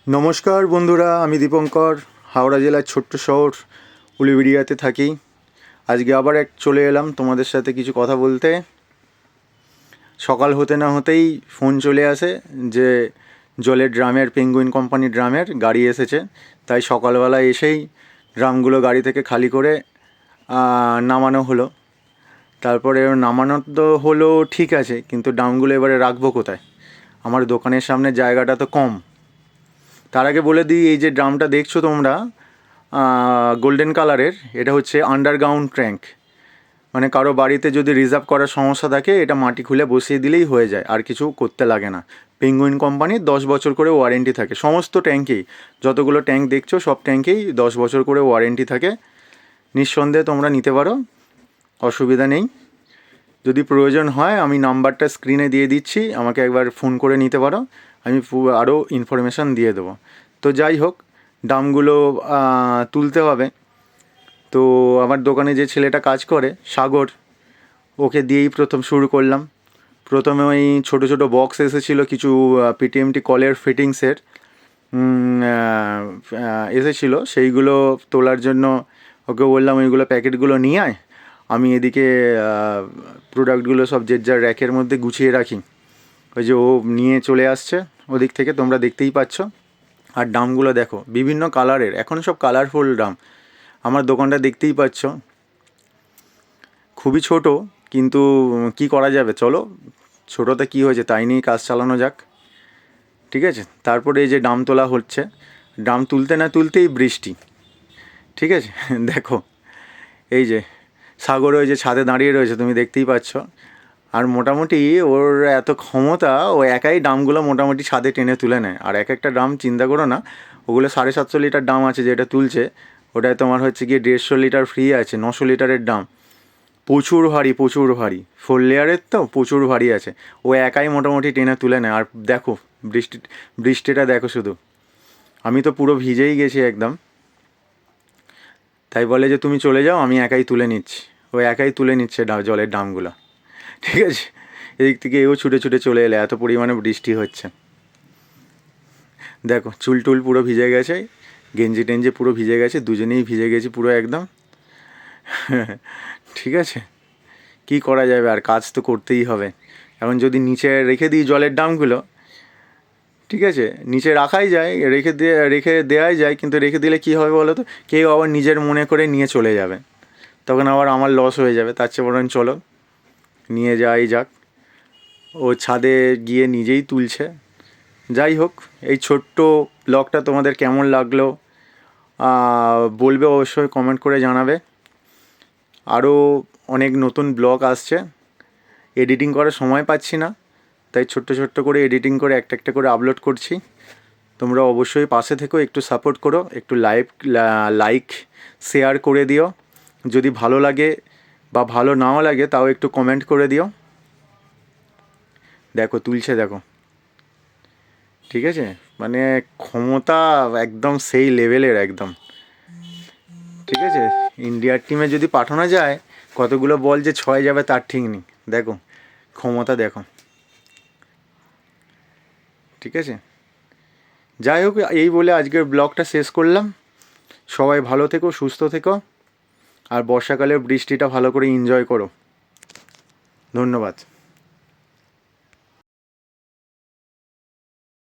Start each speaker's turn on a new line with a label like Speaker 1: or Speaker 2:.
Speaker 1: নমস্কার বন্ধুরা, আমি দীপঙ্কর। হাওড়া জেলার ছোট্ট শহর উলুবেড়িয়াতে থাকি। আজকে আবার চলে এলাম তোমাদের সাথে কিছু কথা বলতে। সকাল হতে না হতেই ফোন চলে আসে যে জলের ড্রামের, পেঙ্গুইন কোম্পানির ড্রামের গাড়ি এসেছে। তাই সকালবেলা এসেই ড্রামগুলো গাড়ি থেকে খালি করে নামানো হলো। তারপরে নামানো তো হলো, ঠিক আছে, কিন্তু ড্রামগুলো এবারে রাখবো কোথায়? আমার দোকানের সামনে জায়গাটা তো কম। তার আগে বলে দিই, এই যে ড্রামটা দেখছো তোমরা গোল্ডেন কালারের, এটা হচ্ছে আন্ডারগ্রাউন্ড ট্যাঙ্ক। মানে কারো বাড়িতে যদি রিজার্ভ করার সমস্যা থাকে, এটা মাটি খুলে বসিয়ে দিলেই হয়ে যায়, আর কিছু করতে লাগে না। পেঙ্গুইন কোম্পানির 10 বছর করে ওয়ারেন্টি থাকে সমস্ত ট্যাঙ্কেই। যতগুলো ট্যাঙ্ক দেখছো সব ট্যাঙ্কেই 10 বছর করে ওয়ারেন্টি থাকে। নিঃসন্দেহে তোমরা নিতে পারো, অসুবিধা নেই। যদি প্রয়োজন হয় আমি নাম্বারটা স্ক্রিনে দিয়ে দিচ্ছি, আমাকে একবার ফোন করে নিতে পারো, আমি আরও ইনফরমেশান দিয়ে দেবো। তো যাই হোক, দামগুলো তুলতে হবে। তো আমার দোকানে যে ছেলেটা কাজ করে, সাগর, ওকে দিয়েই প্রথম শুরু করলাম। প্রথমে ওই ছোটো ছোটো বক্স এসেছিলো কিছু পিটিএমটি কলের ফিটিংসের এসেছিলো, সেইগুলো তোলার জন্য ওকে বললাম ওইগুলো প্যাকেটগুলো নিয়ে আয়, আমি এদিকে প্রোডাক্টগুলো সব যে যার র্যাকের মধ্যে গুছিয়ে রাখি। ওই যে ও নিয়ে চলে আসছে ওদিক থেকে, তোমরা দেখতেই পাচ্ছ। আর ড্রামগুলো দেখো বিভিন্ন কালারের, এখন সব কালারফুল ড্রাম। আমার দোকানটা দেখতেই পাচ্ছ, খুবই ছোট, কিন্তু কি করা যাবে, চলো, ছোটোতে কী হয়েছে, তাই নিয়েই কাজ চালানো যাক। ঠিক আছে, তারপরে এই যে ড্রাম তোলা হচ্ছে, ড্রাম তুলতে না তুলতেই বৃষ্টি। ঠিক আছে দেখো, এই যে সাগর ওই যে ছাদে দাঁড়িয়ে রয়েছে, তুমি দেখতেই পাচ্ছ। আর মোটামুটি ওর এত ক্ষমতা, ও একাই ড্রামগুলো মোটামুটি ছাদে টেনে তুলে নেয়। আর এক একটা ড্রাম চিন্তা করো না, ওগুলো 750 লিটার ড্রাম আছে যেটা তুলছে, ওটায় তোমার হচ্ছে গিয়ে 150 লিটার ফ্রি আছে, 900 লিটারের ড্রাম। প্রচুর ভারী, প্রচুর ভারী, 4 লেয়ারের তো প্রচুর ভারী আছে। ও একাই মোটামুটি টেনে তুলে নেয়। আর দেখো বৃষ্টিটা দেখো শুধু, আমি তো পুরো ভিজেই গেছি একদম। তাই বলে যে তুমি চলে যাও, আমি একাই তুলে নিচ্ছি। ও একাই তুলে নিচ্ছে জলের ড্রামগুলো। ঠিক আছে, এদিক থেকে এও ছুটে ছুটে চলে এলে, এত পরিমাণে বৃষ্টি হচ্ছে। দেখো চুল টুল পুরো ভিজে গেছে, গেঞ্জি টেঞ্জি পুরো ভিজে গেছে, দুজনেই ভিজে গেছি পুরো একদম। ঠিক আছে, কি করা যাবে, আর কাজ তো করতেই হবে। এখন যদি নিচে রেখে দিই জলের ড্রামগুলো, ঠিক আছে, নিচে রাখাই যায়, রেখে দেওয়াই যায়, কিন্তু রেখে দিলে কী হবে বলো তো, কেউ আবার নিজের মনে করে নিয়ে চলে যাবে, তখন আবার আমার লস হয়ে যাবে। তার চেয়ে বরং চলো নিয়ে যাই যাক। ও ছাদে গিয়ে নিজেই তুলছে। যাই হোক, এই ছোট্ট ব্লগটা তোমাদের কেমন লাগলো বলবে, অবশ্যই কমেন্ট করে জানাবে। আরও অনেক নতুন ব্লগ আসছে, এডিটিং করার সময় পাচ্ছি না, তাই ছোট্ট ছোট্ট করে এডিটিং করে একটা একটা করে আপলোড করছি। তোমরা অবশ্যই পাশে থেকো, একটু সাপোর্ট করো, একটু লাইক শেয়ার করে দিও। যদি ভালো লাগে বা ভালো নাও লাগে তাও একটু কমেন্ট করে দিও। দেখো তুলছে দেখো, ঠিক আছে, মানে ক্ষমতা একদম সেই লেভেলের একদম। ঠিক আছে, ইন্ডিয়ার টিমে যদি পাঠানো যায়, কতগুলো বল যে 6 যাবে তার ঠিক নেই। দেখো ক্ষমতা দেখো। ঠিক আছে, যাই হোক, এই বলে আজকের ব্লগটা শেষ করলাম। সবাই ভালো থেকো, সুস্থ থেকো, আর বর্ষাকালের বৃষ্টিটা ভালো করে এনজয় করো। ধন্যবাদ।